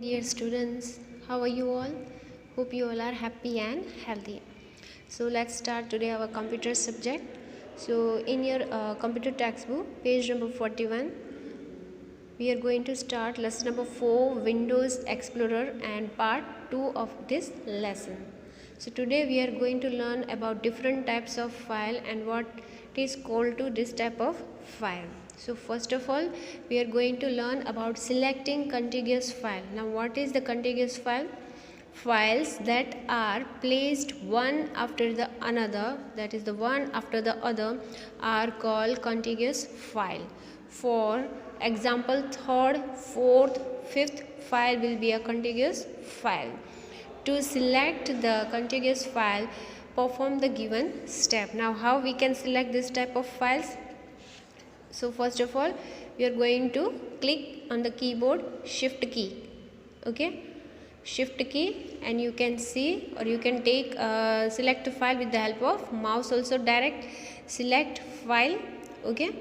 Dear students, how are you all? Hope you all are happy and healthy. So let's start today our computer subject. So in your computer textbook, page number 41, we are going to start lesson number 4, Windows Explorer, and part 2 of this lesson. So today we are going to learn about different types of file and what is called to this type of file. So first of all, we are going to learn about selecting contiguous file. Now what is the contiguous file? Files that are placed one after the another, that is the one after the other, are called contiguous file. For example, third, fourth, fifth file will be a contiguous file. To select the contiguous file, perform the given step. Now how we can select this type of files? So first of all, we are going to click on the keyboard shift key. Okay, shift key, and you can see, or you can take select a file with the help of mouse also. Direct select file, okay,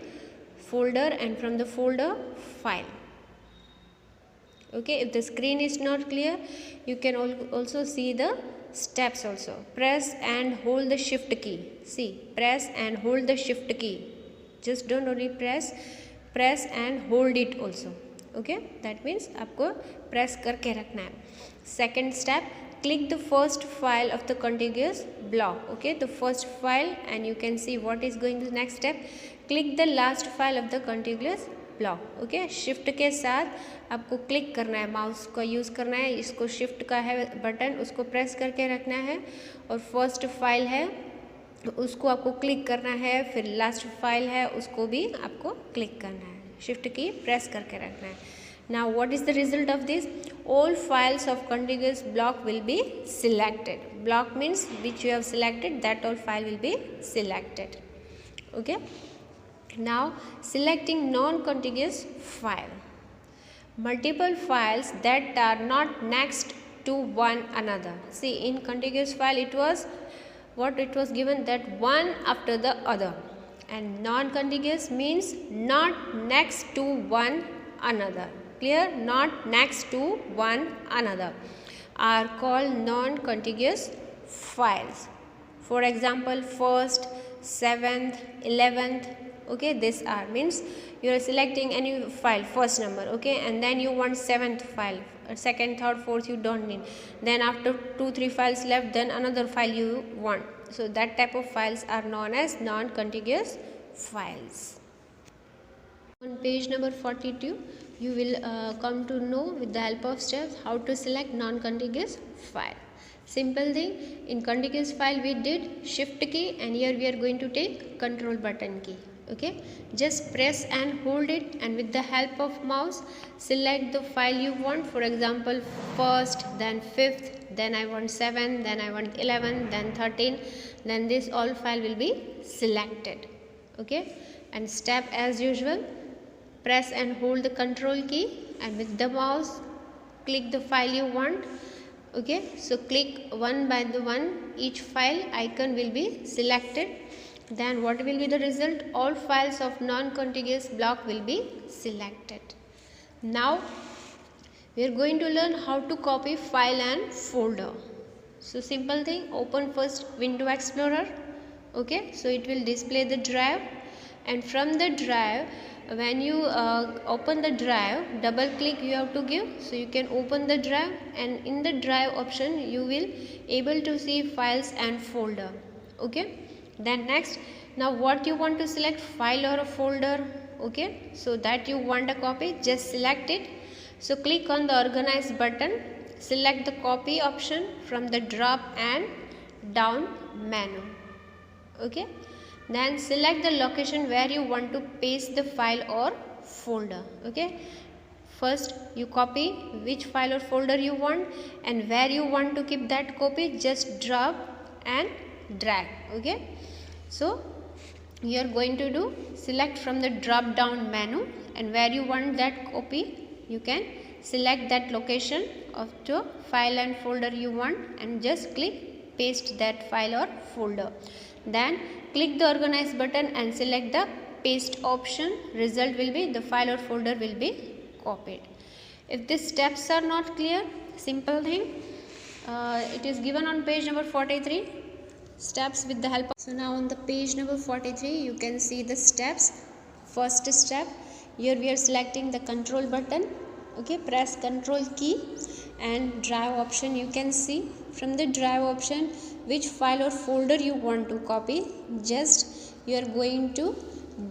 folder, and from the folder file. Okay, if the screen is not clear, you can also see the steps also. Press and hold the shift key. See, press and hold the shift key. Just don't only press and hold it also. Okay, that means आपको press करके रखना है. Second step, click the first file of the contiguous block. Okay, the first file, and you can see what is going to the next step. Click the last file of the contiguous block. Okay, shift के साथ आपको click करना है, mouse का use करना है, इसको shift का है बटन, उसको प्रेस करके रखना है, और फर्स्ट फाइल है उसको आपको क्लिक करना है, फिर लास्ट फाइल है उसको भी आपको क्लिक करना है, शिफ्ट की प्रेस करके रखना है. Now what is the result of this? All files of contiguous block will be selected. Block means which you have selected, that all file will be selected. Okay. Now selecting non-contiguous file. Multiple files that are not next to one another. See, in contiguous file it was what it was given, that one after the other, and non-contiguous means not next to one another. Clear? Not next to one another are called non-contiguous files. For example, first, 7th, 11th. Okay, this are means you are selecting any file first number, okay, and then you want 7th file, second, third, fourth you don't need, then after 2-3 files left, then another file you want. So that type of files are known as non-contiguous files. On page number 42, you will come to know with the help of steps how to select non-contiguous file. Simple thing, in contiguous file we did shift key, and here we are going to take control button key. Okay, just press and hold it, and with the help of mouse select the file you want. For example, first, then 5th, then I want 7, then I want 11, then 13, then this all file will be selected. Okay, and step as usual, press and hold the control key, and with the mouse click the file you want. Okay, so click one by the one, each file icon will be selected. Then what will be the result? All files of non-contiguous block will be selected. Now we are going to learn how to copy file and folder. So simple thing, open first Windows Explorer. Okay, so it will display the drive, and from the drive, when you open the drive, double click you have to give, so you can open the drive, and in the drive option you will able to see files and folder. Okay, then next, now what you want to select, file or a folder? Okay, so that you want a copy, just select it. So click on the organize button, select the copy option from the drop and down menu. Okay, then select the location where you want to paste the file or folder. Okay, first you copy which file or folder you want, and where you want to keep that copy, just drop and drag. Okay, so you are going to do select from the drop down menu, and where you want that copy you can select that location of the file and folder you want, and just click paste that file or folder. Then click the organize button and select the paste option. Result will be the file or folder will be copied. If these steps are not clear, simple thing, it is given on page number 43, steps with the help of. So now on the page number 43 you can see the steps. First step, here we are selecting the control button. Okay, press control key and drive option. You can see from the drive option which file or folder you want to copy. Just you are going to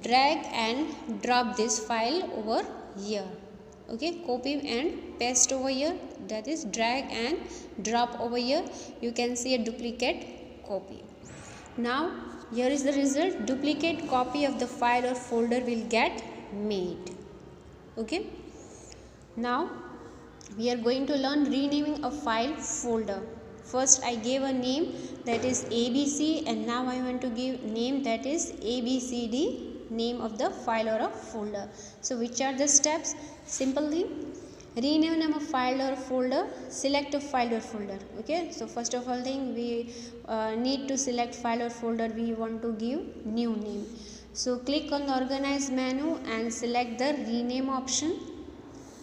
drag and drop this file over here. Okay, copy and paste over here, that is drag and drop over here. You can see a duplicate copy. Now here is the result, duplicate copy of the file or folder will get made. Okay, now we are going to learn renaming a file folder. First I gave a name, that is ABC, and now I want to give name, that is ABCD, name of the file or a folder. So which are the steps? Simple thing, rename a file or folder, select a file or folder. Okay, so first of all thing, we need to select file or folder we want to give new name. So click on the organize menu and select the rename option.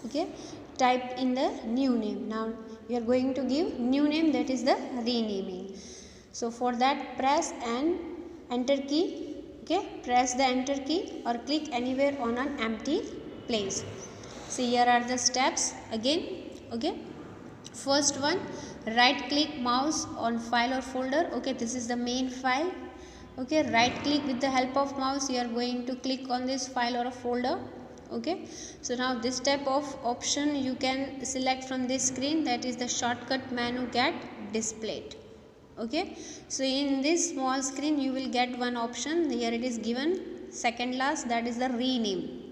Okay, type in the new name. Now you are going to give new name, that is the renaming. So for that press and enter key. Okay, press the enter key or click anywhere on an empty place. So here are the steps again. Okay, first one, right click mouse on file or folder. Okay, this is the main file. Okay, right click with the help of mouse, you are going to click on this file or a folder. Okay, so now this type of option you can select from this screen, that is the shortcut menu get displayed. Okay, so in this small screen you will get one option, here it is given second last, that is the rename.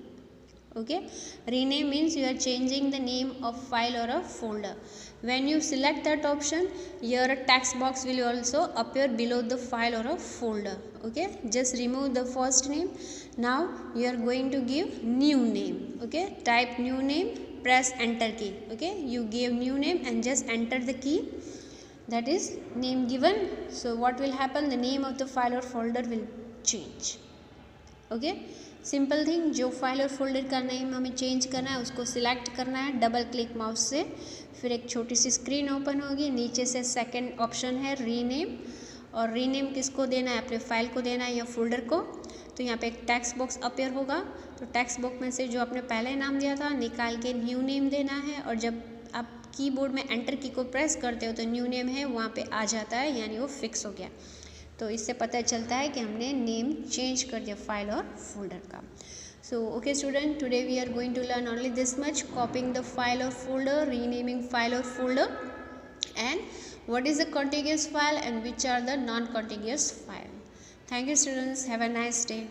Okay, rename means you are changing the name of file or a folder. When you select that option, here a text box will also appear below the file or a folder. Okay, just remove the first name. Now you are going to give new name. Okay, type new name, press enter key. Okay, you gave new name and just enter the key, that is name given. So what will happen, the name of the file or folder will change. Okay, simple thing, जो file और folder का name हमें change करना है उसको select करना है double click mouse से, फिर एक छोटी सी स्क्रीन ओपन होगी, नीचे से सेकंड ऑप्शन है रीनेम, और रीनेम किसको देना है, अपने फाइल को देना है या फोल्डर को। तो यहाँ पे एक टेक्स्ट बॉक्स अपीयर होगा, तो टेक्स्ट बॉक्स में से जो आपने पहले नाम दिया था निकाल के न्यू नेम देना है, और जब आप कीबोर्ड में एंटर की को प्रेस करते हो तो न्यू नेम है वहाँ पे आ जाता है, यानी वो फिक्स हो गया। तो इससे पता चलता है कि हमने नेम चेंज कर दिया फाइल और फोल्डर का। So okay student, today we are going to learn only this much, copying the file और फोल्डर, रीनेमिंग फाइल और folder, and what is a contiguous file and which are the non-contiguous file. Thank you students, have a nice day.